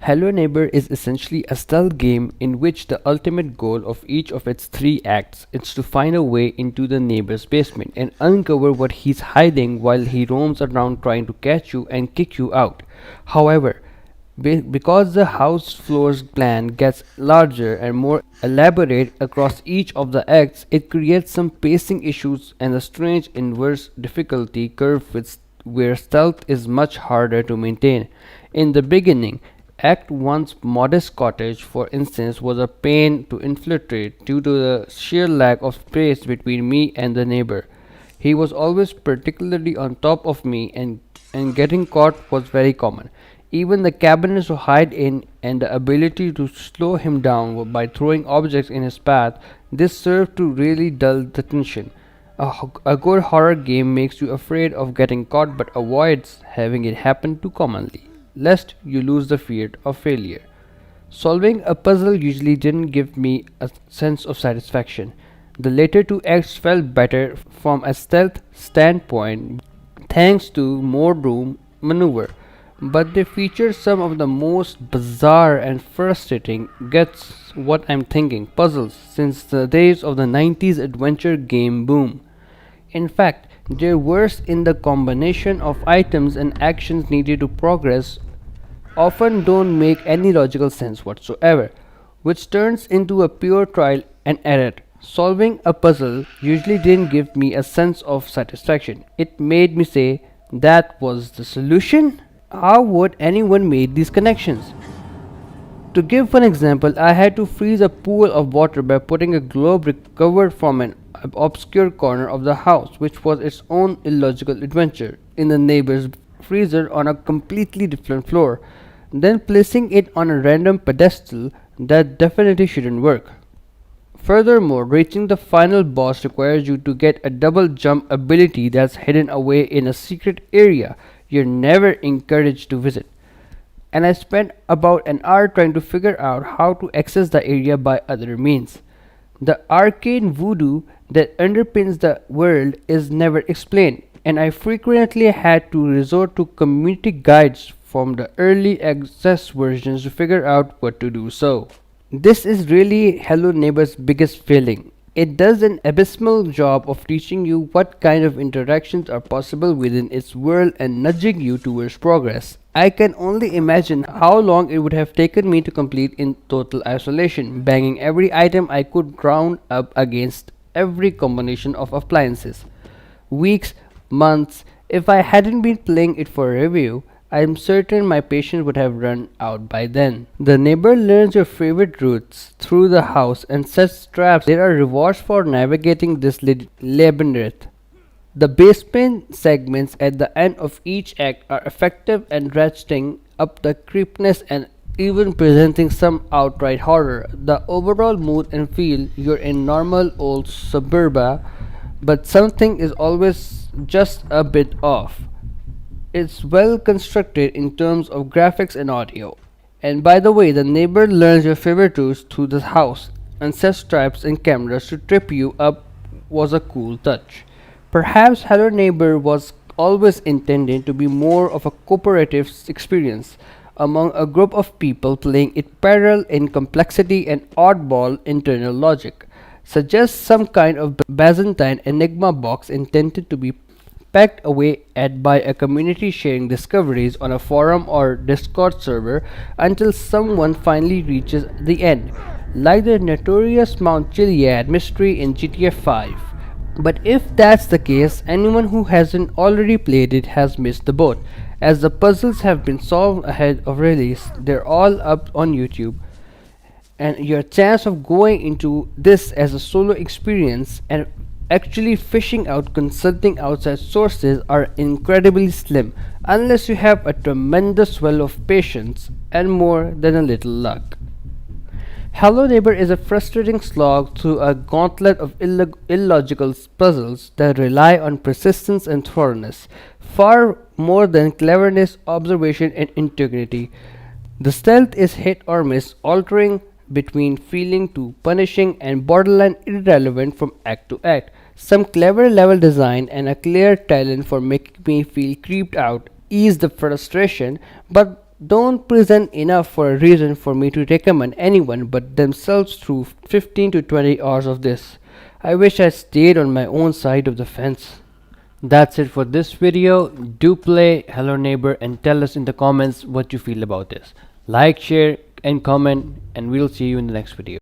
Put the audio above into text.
Hello Neighbor is essentially a stealth game in which the ultimate goal of each of its three acts is to find a way into the neighbor's basement and uncover what he's hiding while he roams around trying to catch you and kick you out. However, because the house floor's plan gets larger and more elaborate across each of the acts, it creates some pacing issues and a strange inverse difficulty curve where stealth is much harder to maintain. In the beginning, Act 1's modest cottage, for instance, was a pain to infiltrate due to the sheer lack of space between me and the neighbor. He was always particularly on top of me, and getting caught was very common. Even the cabinets to hide in and the ability to slow him down by throwing objects in his path, this served to really dull the tension. A good horror game makes you afraid of getting caught but avoids having it happen too commonly, lest you lose the fear of failure. Solving a puzzle usually didn't give me a sense of satisfaction. The later two acts felt better from a stealth standpoint thanks to more room maneuver, but they feature some of the most bizarre and frustrating gets what I'm thinking puzzles since the days of the 90s adventure game boom. In fact, they're worse in the combination of items and actions needed to progress often don't make any logical sense whatsoever, which turns into a pure trial and error. Solving a puzzle usually didn't give me a sense of satisfaction. It made me say, that was the solution? How would anyone make these connections? To give one example, I had to freeze a pool of water by putting a globe recovered from an obscure corner of the house, which was its own illogical adventure, in the neighbor's freezer on a completely different floor, then placing it on a random pedestal that definitely shouldn't work. Furthermore, reaching the final boss requires you to get a double jump ability that's hidden away in a secret area you're never encouraged to visit. And I spent about an hour trying to figure out how to access the area by other means. The arcane voodoo that underpins the world is never explained, and I frequently had to resort to community guides from the early access versions to figure out what to do so. This is really Hello Neighbor's biggest failing. It does an abysmal job of teaching you what kind of interactions are possible within its world and nudging you towards progress. I can only imagine how long it would have taken me to complete in total isolation, banging every item I could round up against every combination of appliances. Weeks, months, if I hadn't been playing it for review, I'm certain my patience would have run out by then. The neighbor learns your favorite routes through the house and sets traps. There are rewards for navigating this labyrinth. The basement segments at the end of each act are effective at ratcheting up the creepiness and even presenting some outright horror. The overall mood and feel you're in normal old suburba, but something is always just a bit off. It's well constructed in terms of graphics and audio. And by the way, the neighbor learns your favorite routes through the house and sets traps and cameras to trip you up was a cool touch. Perhaps Hello Neighbor was always intended to be more of a cooperative experience among a group of people playing it parallel in complexity and oddball internal logic. Suggests some kind of Byzantine enigma box intended to be packed away at by a community sharing discoveries on a forum or Discord server until someone finally reaches the end, like the notorious Mount Chiliad mystery in GTA 5. But if that's the case, anyone who hasn't already played it has missed the boat, as the puzzles have been solved ahead of release. They're all up on YouTube, and your chance of going into this as a solo experience and actually fishing out consulting outside sources are incredibly slim unless you have a tremendous well of patience and more than a little luck. Hello Neighbor is a frustrating slog through a gauntlet of illogical puzzles that rely on persistence and thoroughness, far more than cleverness, observation, and integrity. The stealth is hit or miss, altering between feeling too punishing and borderline irrelevant from act to act. Some clever level design and a clear talent for making me feel creeped out ease the frustration, but don't present enough for a reason for me to recommend anyone but themselves through 15 to 20 hours of this. I wish I stayed on my own side of the fence. That's it for this video. Do play Hello Neighbor and tell us in the comments what you feel about this. Like, share and comment, and we'll see you in the next video.